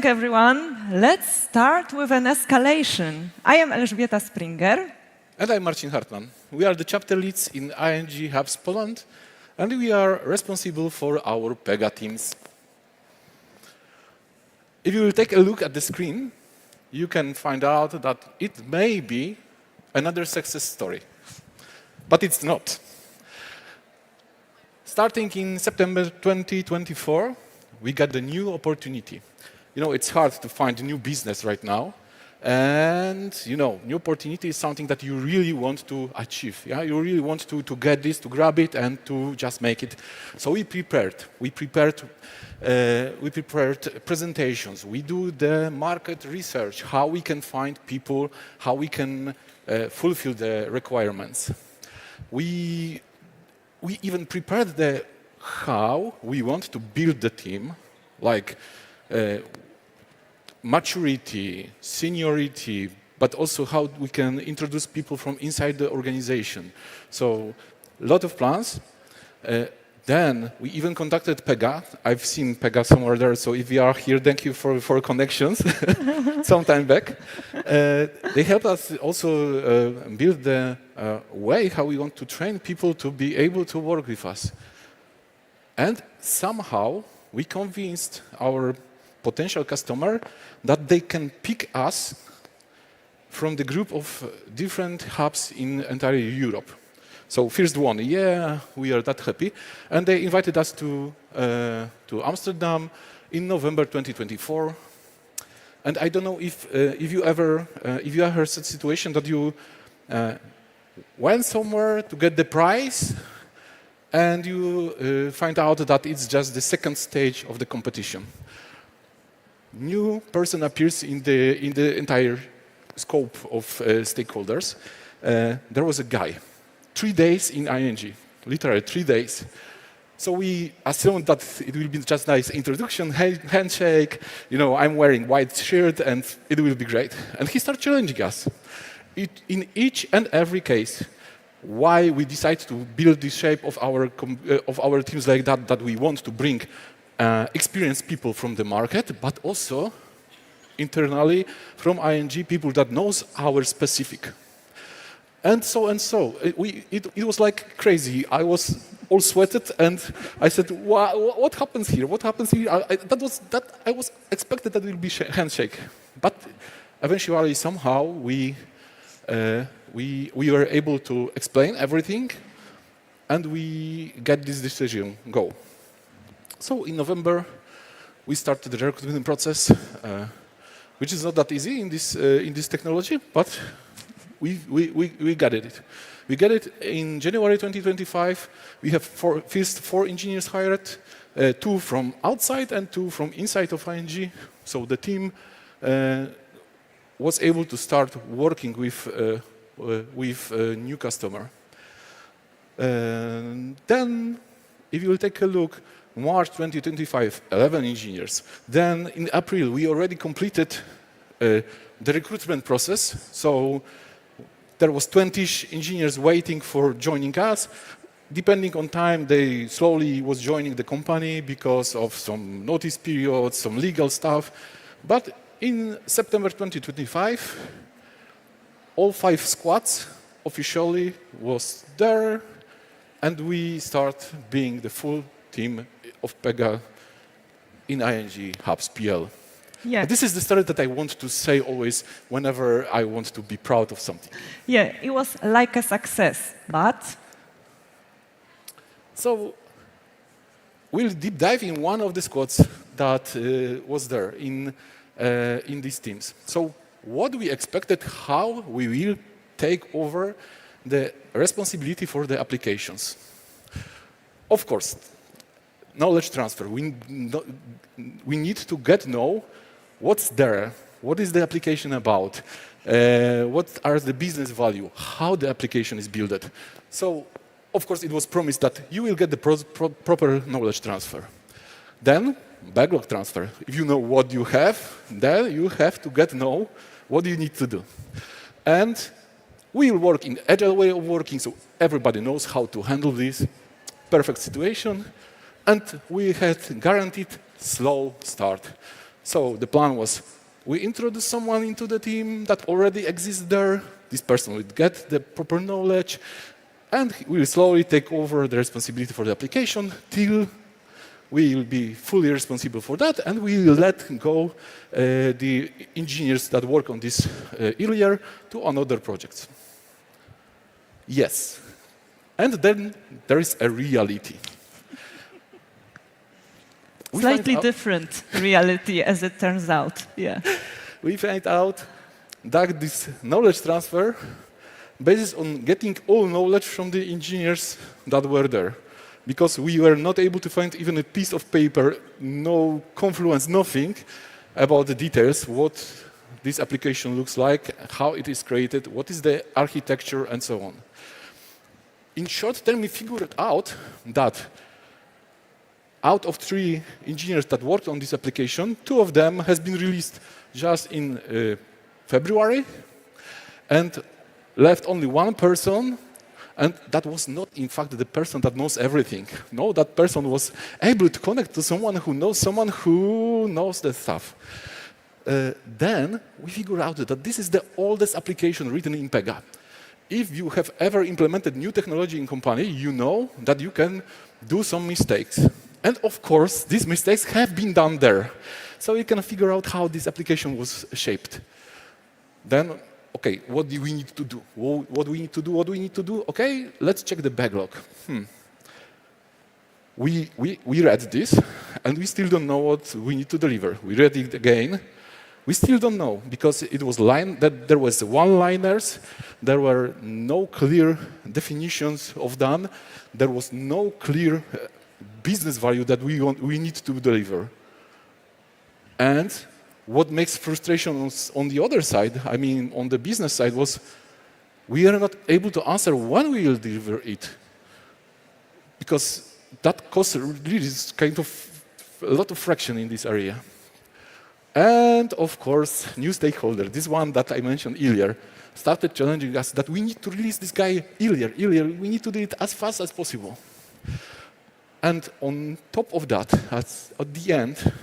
morning, everyone. Let's start with an escalation. I am Elżbieta Springer. And I'm Marcin Hartman. We are the chapter leads in ING Hubs Poland, and we are responsible for our Pega teams. If you will take a look at the screen, you can find out that it may be another success story. But it's not. Starting in September 2024, we got the new opportunity. You know, it's hard to find new business right now. And, you know, new opportunity is something that you really want to achieve. Yeah? You really want to get this, to grab it, and to just make it. So we prepared. We prepared presentations. We do the market research, how we can find people, how we can fulfill the requirements. We even prepared the how we want to build the team, like maturity, seniority, but also how we can introduce people from inside the organization. So a lot of plans. Then we even contacted Pega. I've seen Pega somewhere there, so if you are here, thank you for connections some time back. They helped us also build the way how we want to train people to be able to work with us. And somehow we convinced our potential customer that they can pick us from the group of different hubs in entire Europe. So first one, yeah, we are that happy. And they invited us to Amsterdam in November 2024. And I don't know if you ever heard such situation that you went somewhere to get the prize and you find out that it's just the second stage of the competition. New person appears in the entire scope of stakeholders. There was a guy, 3 days in ING, literally 3 days. So we assumed that it will be just nice introduction, handshake, you know, I'm wearing white shirt and it will be great. And he started challenging us. In each and every case, why we decide to build the shape of our teams like that we want to bring experienced people from the market, but also internally from ING people that knows our specific. And so. It was like crazy. I was all sweated and I said, what happens here? What happens here? I was expected that it will be handshake. But eventually somehow we were able to explain everything and we get this decision, go. So in November, we started the recruitment process, which is not that easy in this technology, but we got it. We got it in January 2025. We have first 4 engineers hired, 2 from outside and 2 from inside of ING. So the team was able to start working with a new customer. Then, if you will take a look, March 2025, 11 engineers. Then in April, we already completed the recruitment process. So there was 20 engineers waiting for joining us. Depending on time, they slowly was joining the company because of some notice periods, some legal stuff. But in September 2025, all 5 squads officially was there, and we start being the full team of Pega in ING Hubs PL. Yeah. This is the story that I want to say always whenever I want to be proud of something. Yeah, it was like a success, but... So we'll deep dive in one of the squads that was there in these teams. So what we expected, how we will take over the responsibility for the applications. Of course, knowledge transfer. We need to get to know what's there, what is the application about, what are the business value, how the application is built. So, of course, it was promised that you will get the proper knowledge transfer. Then, backlog transfer. If you know what you have, then you have to get to know what you need to do. And we will work in agile way of working, so everybody knows how to handle this. Perfect situation. And we had guaranteed slow start. So the plan was, we introduce someone into the team that already exists there. This person will get the proper knowledge, and we will slowly take over the responsibility for the application till we will be fully responsible for that, and we will let go the engineers that work on this earlier to another projects. Yes. And then there is a reality. Slightly different reality, as it turns out. Yeah. We find out that this knowledge transfer bases on getting all knowledge from the engineers that were there. Because we were not able to find even a piece of paper, no Confluence, nothing about the details, what this application looks like, how it is created, what is the architecture, and so on. In short term, we figured out that out of 3 engineers that worked on this application, 2 of them has been released just in February, and left only 1 person, and that was not, in fact, the person that knows everything. No, that person was able to connect to someone who knows the stuff. Then we figured out that this is the oldest application written in Pega. If you have ever implemented new technology in company, you know that you can do some mistakes. And of course, these mistakes have been done there. So you can figure out how this application was shaped. Then, okay, what do we need to do? What do we need to do? What do we need to do? Okay, let's check the backlog. We read this, and we still don't know what we need to deliver. We read it again. We still don't know, because it was that there was one-liners, there were no clear definitions of done, there was no clear business value that we need to deliver. And what makes frustration on the other side, I mean on the business side, was we are not able to answer when we will deliver it. Because that causes really kind of a lot of friction in this area. And of course, new stakeholder, this one that I mentioned earlier, started challenging us that we need to release this guy earlier, we need to do it as fast as possible. And on top of that, at the end,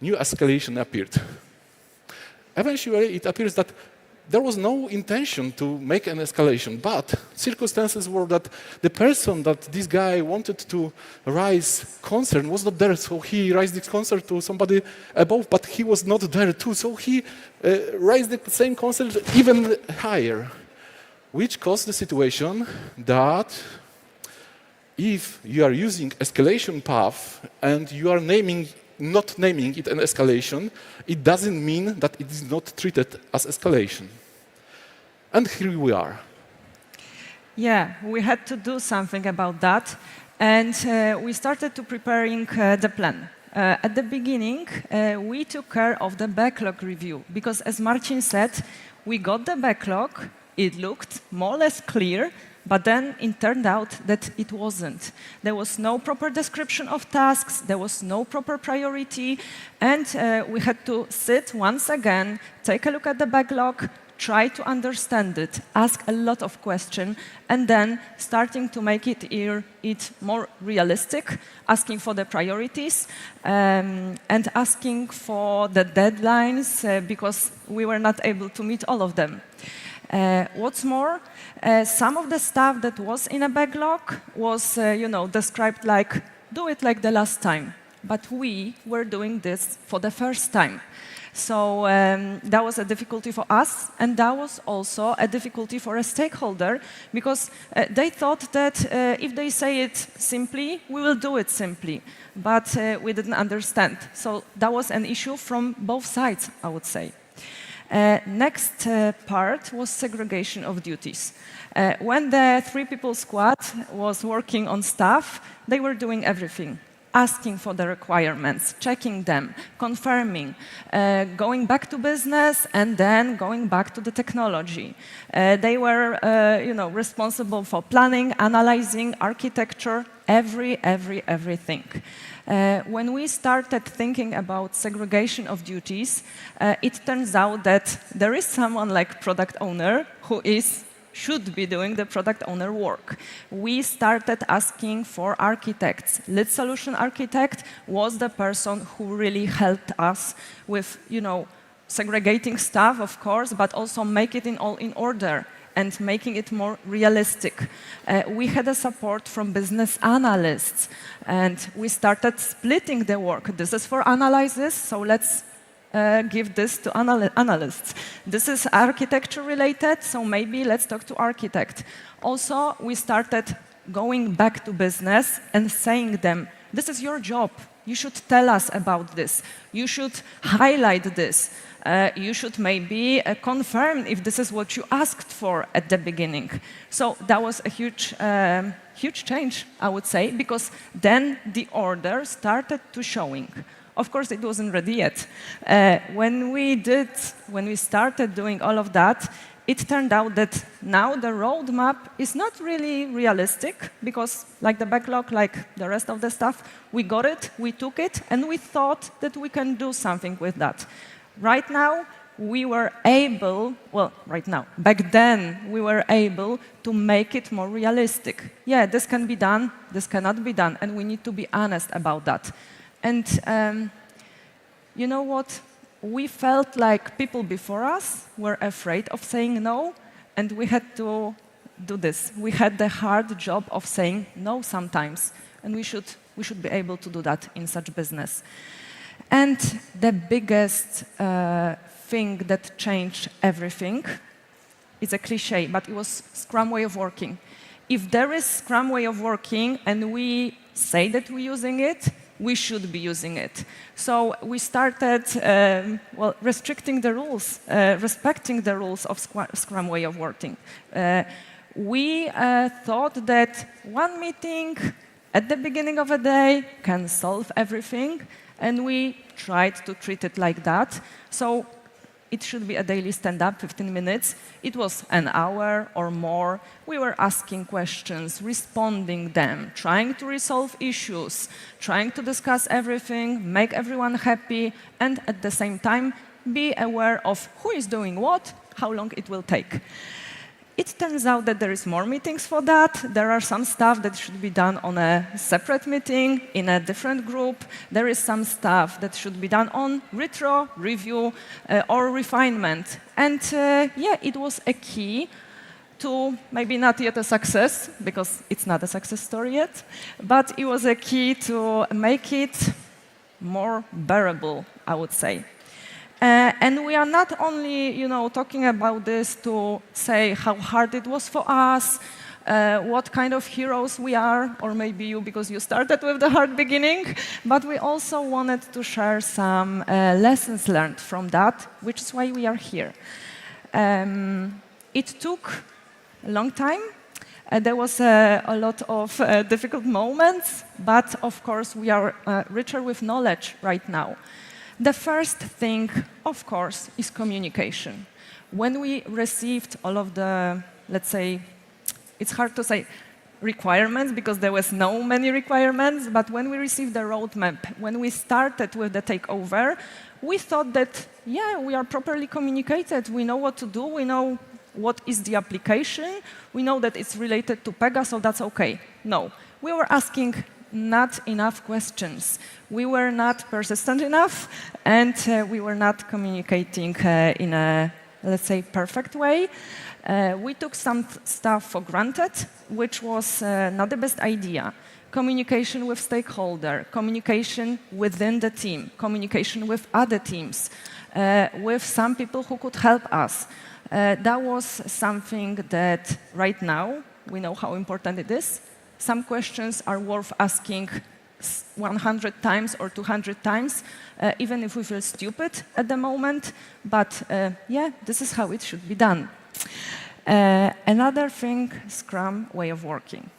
new escalation appeared. Eventually, it appears that there was no intention to make an escalation, but circumstances were that the person that this guy wanted to raise concern was not there, so he raised this concern to somebody above, but he was not there too, so he raised the same concern even higher, which caused the situation that if you are using escalation path and you are not naming it an escalation, it doesn't mean that it is not treated as escalation. And here we are. Yeah, we had to do something about that, and we started to preparing the plan. At the beginning, we took care of the backlog review, because as Marcin said, we got the backlog, it looked more or less clear, but then it turned out that it wasn't. There was no proper description of tasks, there was no proper priority, and we had to sit once again, take a look at the backlog, try to understand it, ask a lot of questions, and then starting to make it more realistic, asking for the priorities, and asking for the deadlines, because we were not able to meet all of them. What's more, some of the stuff that was in a backlog was, described like, do it like the last time. But we were doing this for the first time. So that was a difficulty for us, and that was also a difficulty for a stakeholder, because they thought that if they say it simply, we will do it simply. But we didn't understand. So that was an issue from both sides, I would say. Next part was segregation of duties. When the 3-people squad was working on stuff, they were doing everything. Asking for the requirements, checking them, confirming, going back to business, and then going back to the technology. They were, responsible for planning, analyzing, architecture, everything. When we started thinking about segregation of duties, it turns out that there is someone like product owner who is should be doing the product owner work. We started asking for architects. Lead solution architect was the person who really helped us with, segregating stuff, of course, but also make it all in order and making it more realistic. We had a support from business analysts, and we started splitting the work. This is for analysis, so let's give this to analysts. This is architecture related, so maybe let's talk to architect. Also, we started going back to business and saying them, this is your job. You should tell us about this. You should highlight this. You should maybe confirm if this is what you asked for at the beginning. So that was a huge change, I would say, because then the order started to showing. Of course, it wasn't ready yet. When we started doing all of that, it turned out that now the roadmap is not really realistic because, like the backlog, like the rest of the stuff, we got it, we took it, and we thought that we can do something with that. Right now, we were able, back then, we were able to make it more realistic. Yeah, this can be done, this cannot be done, and we need to be honest about that. And you know what? We felt like people before us were afraid of saying no, and we had to do this. We had the hard job of saying no sometimes, and we should be able to do that in such business. And the biggest thing that changed everything is a cliche, but it was Scrum way of working. If there is Scrum way of working and we say that we're using it, we should be using it. So we started restricting the rules, respecting the rules of Scrum way of working. We thought that one meeting at the beginning of a day can solve everything, and we tried to treat it like that. So it should be a daily stand-up, 15 minutes. It was an hour or more. We were asking questions, responding them, trying to resolve issues, trying to discuss everything, make everyone happy, and at the same time, be aware of who is doing what, how long it will take. It turns out that there is more meetings for that. There are some stuff that should be done on a separate meeting, in a different group. There is some stuff that should be done on retro, review, or refinement. And it was a key to, maybe not yet a success, because it's not a success story yet, but it was a key to make it more bearable, I would say. And we are not only, talking about this to say how hard it was for us, what kind of heroes we are, or maybe you, because you started with the hard beginning, but we also wanted to share some lessons learned from that, which is why we are here. It took a long time. There was a lot of difficult moments, but of course we are richer with knowledge right now. The first thing, of course, is communication. When we received all of the, let's say, it's hard to say requirements because there was no many requirements, but when we received the roadmap, when we started with the takeover, we thought that, yeah, we are properly communicated, we know what to do, we know what is the application, we know that it's related to Pega, so that's okay. No, we were asking not enough questions. We were not persistent enough, and we were not communicating in a, let's say, perfect way. We took some stuff for granted, which was not the best idea. Communication with stakeholder, communication within the team, communication with other teams, with some people who could help us. That was something that right now we know how important it is. Some questions are worth asking 100 times or 200 times, even if we feel stupid at the moment. But this is how it should be done. Another thing, Scrum way of working.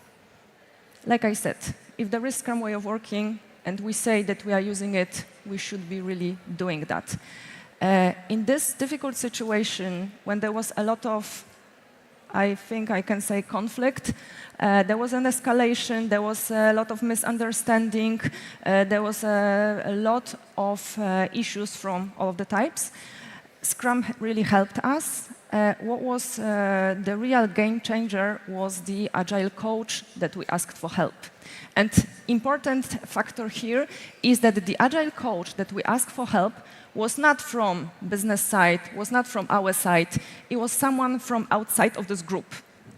Like I said, if there is Scrum way of working and we say that we are using it, we should be really doing that. In this difficult situation, when there was a lot of, I think I can say, conflict. There was an escalation, there was a lot of misunderstanding, there was a lot of issues from all of the types. Scrum really helped us. What was the real game changer was the agile coach that we asked for help. And important factor here is that the agile coach that we asked for help was not from business side, was not from our side. It was someone from outside of this group.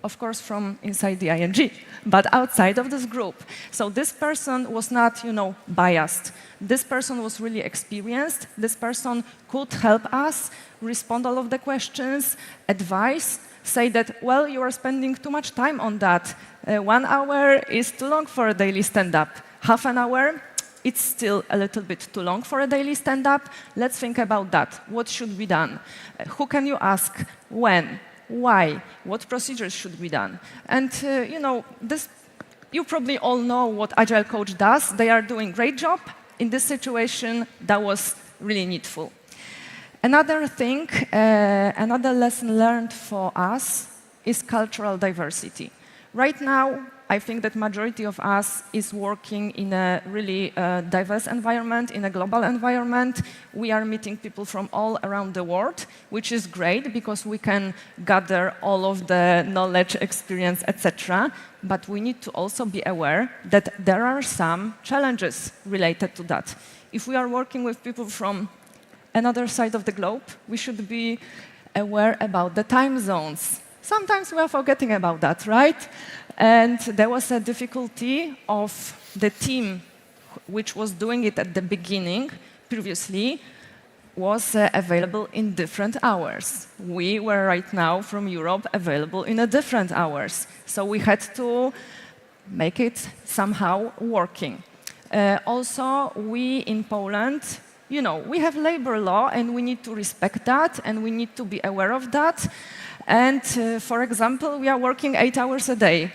Of course, from inside the ING, but outside of this group. So this person was not, biased. This person was really experienced. This person could help us respond all of the questions, advise, say that, well, you are spending too much time on that. 1 hour is too long for a daily stand-up. Half an hour, it's still a little bit too long for a daily stand-up. Let's think about that. What should be done? Who can you ask? When? Why? What procedures should be done? And, you probably all know what Agile Coach does. They are doing a great job. In this situation, that was really needful. Another thing, another lesson learned for us is cultural diversity. Right now, I think that majority of us is working in a really diverse environment, in a global environment. We are meeting people from all around the world, which is great because we can gather all of the knowledge, experience, etc. But we need to also be aware that there are some challenges related to that. If we are working with people from another side of the globe, we should be aware about the time zones. Sometimes we are forgetting about that, right? And there was a difficulty of the team which was doing it at the beginning, previously, was available in different hours. We were right now from Europe available in a different hours. So we had to make it somehow working. Also, we in Poland, we have labor law and we need to respect that and we need to be aware of that. And for example, we are working 8 hours a day.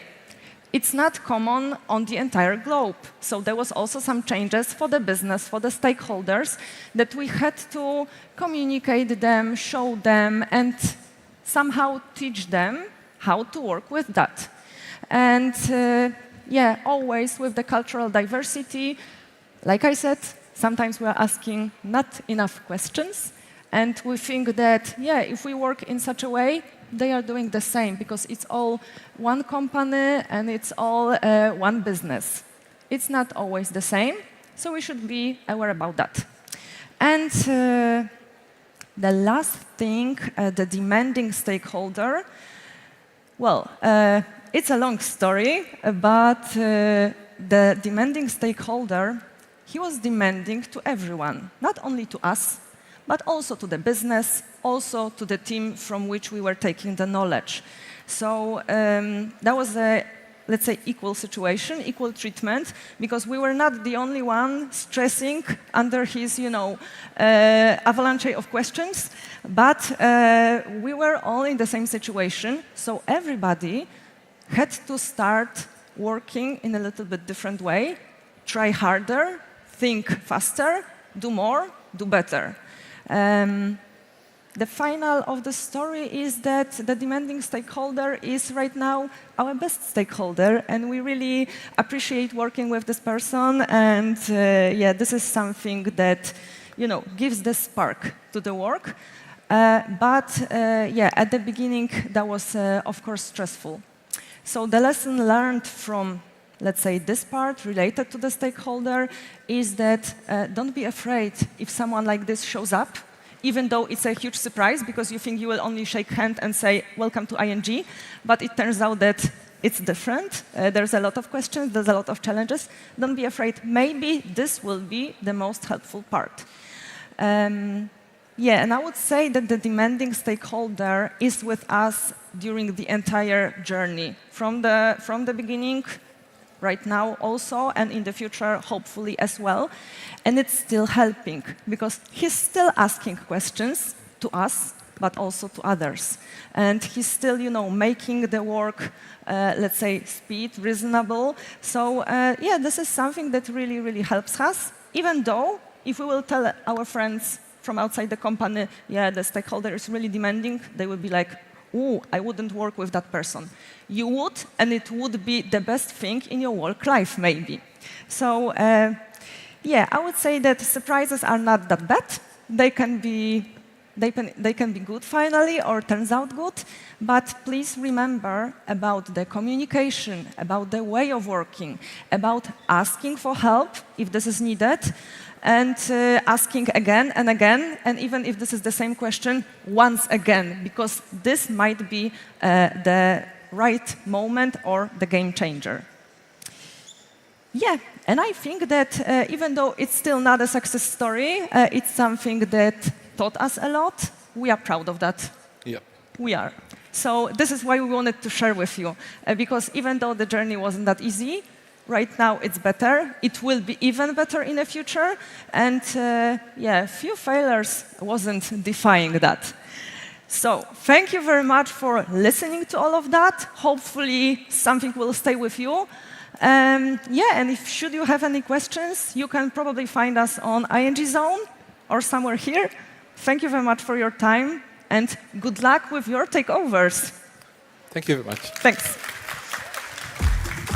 It's not common on the entire globe. So there was also some changes for the business, for the stakeholders, that we had to communicate them, show them, and somehow teach them how to work with that. And always with the cultural diversity, like I said, sometimes we are asking not enough questions, and we think that, if we work in such a way, they are doing the same because it's all one company and it's all one business. It's not always the same, so we should be aware about that. And the last thing, the demanding stakeholder, well, it's a long story, but the demanding stakeholder, he was demanding to everyone, not only to us, but also to the business, also to the team from which we were taking the knowledge. So that was a, let's say, equal situation, equal treatment, because we were not the only one stressing under his, avalanche of questions, but we were all in the same situation. So everybody had to start working in a little bit different way, try harder, think faster, do more, do better. The final of the story is that the demanding stakeholder is right now our best stakeholder, and we really appreciate working with this person. And this is something that gives the spark to the work. At the beginning, that was of course stressful. So the lesson learned from, let's say, this part related to the stakeholder is that don't be afraid if someone like this shows up, even though it's a huge surprise because you think you will only shake hand and say, welcome to ING, but it turns out that it's different. There's a lot of questions, there's a lot of challenges. Don't be afraid. Maybe this will be the most helpful part. And I would say that the demanding stakeholder is with us during the entire journey, from the beginning, right now also, and in the future, hopefully as well. And it's still helping, because he's still asking questions to us, but also to others. And he's still, making the work, let's say, speed, reasonable. So, this is something that really, really helps us, even though if we will tell our friends from outside the company, the stakeholder is really demanding, they will be like, ooh, I wouldn't work with that person. You would, and it would be the best thing in your work life, maybe. So, I would say that surprises are not that bad. They can be They can be good finally or turns out good, but please remember about the communication, about the way of working, about asking for help if this is needed, and asking again and again, and even if this is the same question, once again, because this might be the right moment or the game changer. Yeah, and I think that even though it's still not a success story, it's something that taught us a lot. We are proud of that. Yeah. We are. So this is why we wanted to share with you, because even though the journey wasn't that easy, right now it's better. It will be even better in the future. And yeah, few failures wasn't defying that. So thank you very much for listening to all of that. Hopefully something will stay with you. Yeah, and if should you have any questions, you can probably find us on ING Zone or somewhere here. Thank you very much for your time, and good luck with your takeovers. Thank you very much. Thanks.